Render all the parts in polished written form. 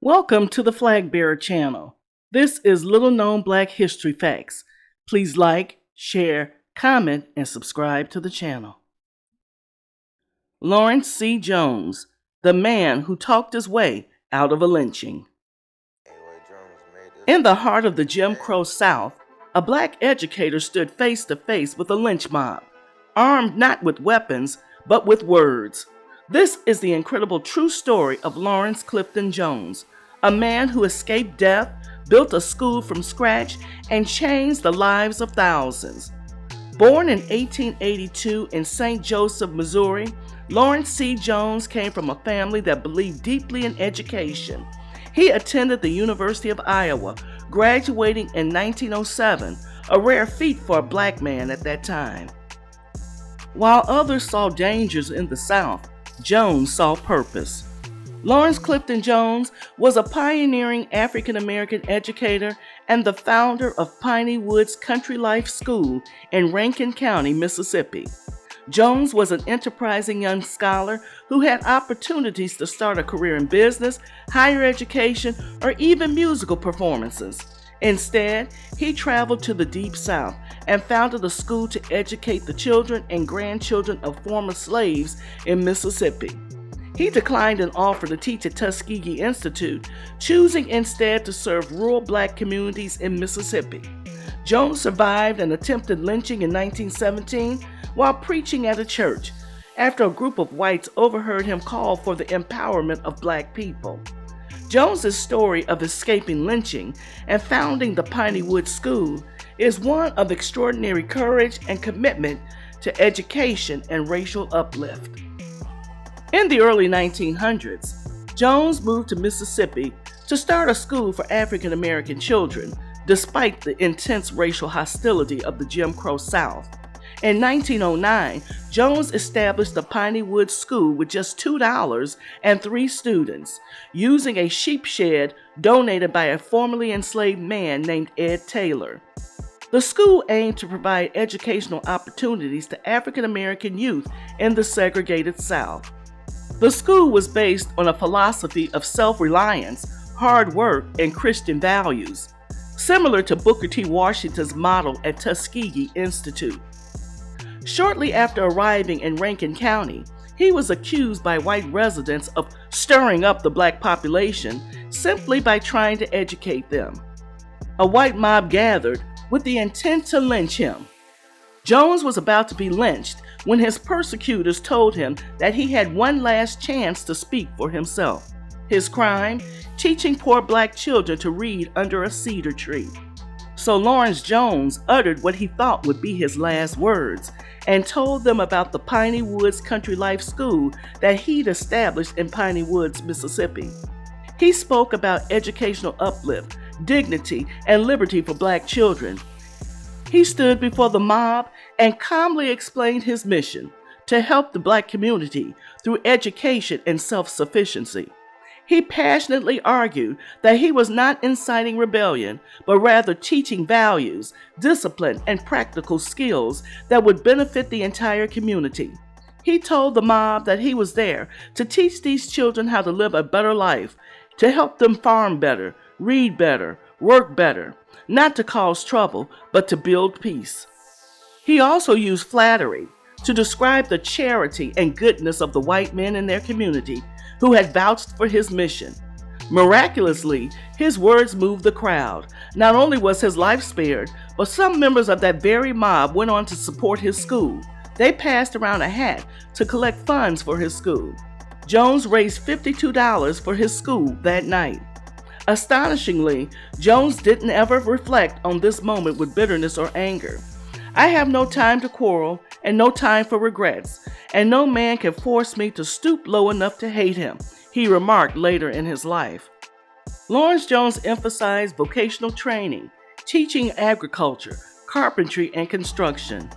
Welcome to the Flag Bearer channel. This is Little Known Black History Facts. Please like, share, comment, and subscribe to the channel. Laurence C. Jones, the man who talked his way out of a lynching. In the heart of the Jim Crow South, a black educator stood face to face with a lynch mob, armed not with weapons, but with words. This is the incredible true story of Laurence Clifton Jones, a man who escaped death, built a school from scratch, and changed the lives of thousands. Born in 1882 in St. Joseph, Missouri, Laurence C. Jones came from a family that believed deeply in education. He attended the University of Iowa, graduating in 1907, a rare feat for a black man at that time. While others saw dangers in the South, Jones saw purpose. Laurence Clifton Jones was a pioneering African-American educator and the founder of Piney Woods Country Life School in Rankin County, Mississippi. Jones was an enterprising young scholar who had opportunities to start a career in business, higher education, or even musical performances. Instead, he traveled to the Deep South and founded a school to educate the children and grandchildren of former slaves in Mississippi. He declined an offer to teach at Tuskegee Institute, choosing instead to serve rural black communities in Mississippi. Jones survived an attempted lynching in 1917 while preaching at a church, after a group of whites overheard him call for the empowerment of black people. Jones's story of escaping lynching and founding the Piney Woods School is one of extraordinary courage and commitment to education and racial uplift. In the early 1900s, Jones moved to Mississippi to start a school for African American children, despite the intense racial hostility of the Jim Crow South. In 1909, Jones established the Piney Woods School with just $2 and 3 students, using a sheep shed donated by a formerly enslaved man named Ed Taylor. The school aimed to provide educational opportunities to African American youth in the segregated South. The school was based on a philosophy of self-reliance, hard work, and Christian values, similar to Booker T. Washington's model at Tuskegee Institute. Shortly after arriving in Rankin County, he was accused by white residents of stirring up the black population simply by trying to educate them. A white mob gathered with the intent to lynch him. Jones was about to be lynched when his persecutors told him that he had one last chance to speak for himself. His crime? Teaching poor black children to read under a cedar tree. So Laurence Jones uttered what he thought would be his last words and told them about the Piney Woods Country Life School that he'd established in Piney Woods, Mississippi. He spoke about educational uplift, dignity, and liberty for black children. He stood before the mob and calmly explained his mission to help the black community through education and self-sufficiency. He passionately argued that he was not inciting rebellion, but rather teaching values, discipline, and practical skills that would benefit the entire community. He told the mob that he was there to teach these children how to live a better life, to help them farm better, read better, work better, not to cause trouble, but to build peace. He also used flattery to describe the charity and goodness of the white men in their community who had vouched for his mission. Miraculously, his words moved the crowd. Not only was his life spared, but some members of that very mob went on to support his school. They passed around a hat to collect funds for his school. Jones raised $52 for his school that night. Astonishingly, Jones didn't ever reflect on this moment with bitterness or anger. "I have no time to quarrel and no time for regrets, and no man can force me to stoop low enough to hate him," he remarked later in his life. Laurence Jones emphasized vocational training, teaching agriculture, carpentry, and construction.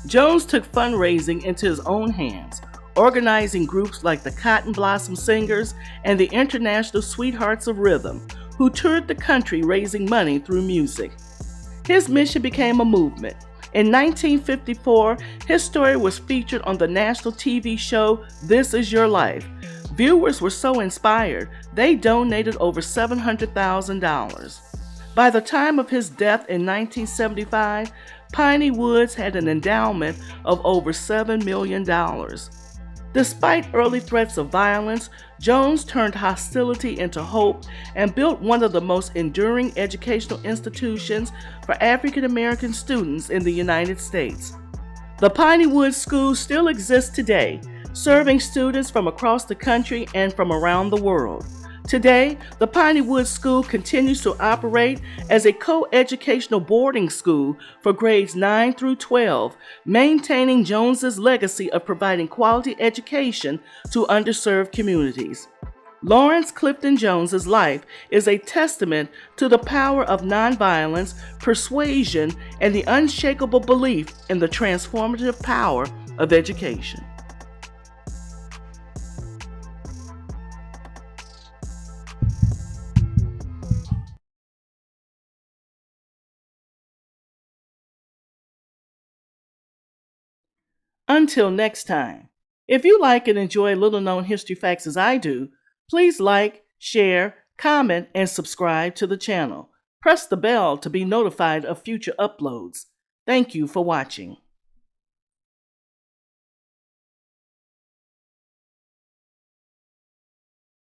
Jones took fundraising into his own hands, organizing groups like the Cotton Blossom Singers and the International Sweethearts of Rhythm, who toured the country raising money through music. His mission became a movement. In 1954, his story was featured on the national TV show This Is Your Life. Viewers were so inspired, they donated over $700,000. By the time of his death in 1975, Piney Woods had an endowment of over $7 million. Despite early threats of violence, Jones turned hostility into hope and built one of the most enduring educational institutions for African American students in the United States. The Piney Woods School still exists today, serving students from across the country and from around the world. Today, the Piney Woods School continues to operate as a co-educational boarding school for grades 9 through 12, maintaining Jones's legacy of providing quality education to underserved communities. Laurence Clifton Jones's life is a testament to the power of nonviolence, persuasion, and the unshakable belief in the transformative power of education. Until next time, if you like and enjoy little known history facts as I do, please like, share, comment, and subscribe to the channel. Press the bell to be notified of future uploads. Thank you for watching.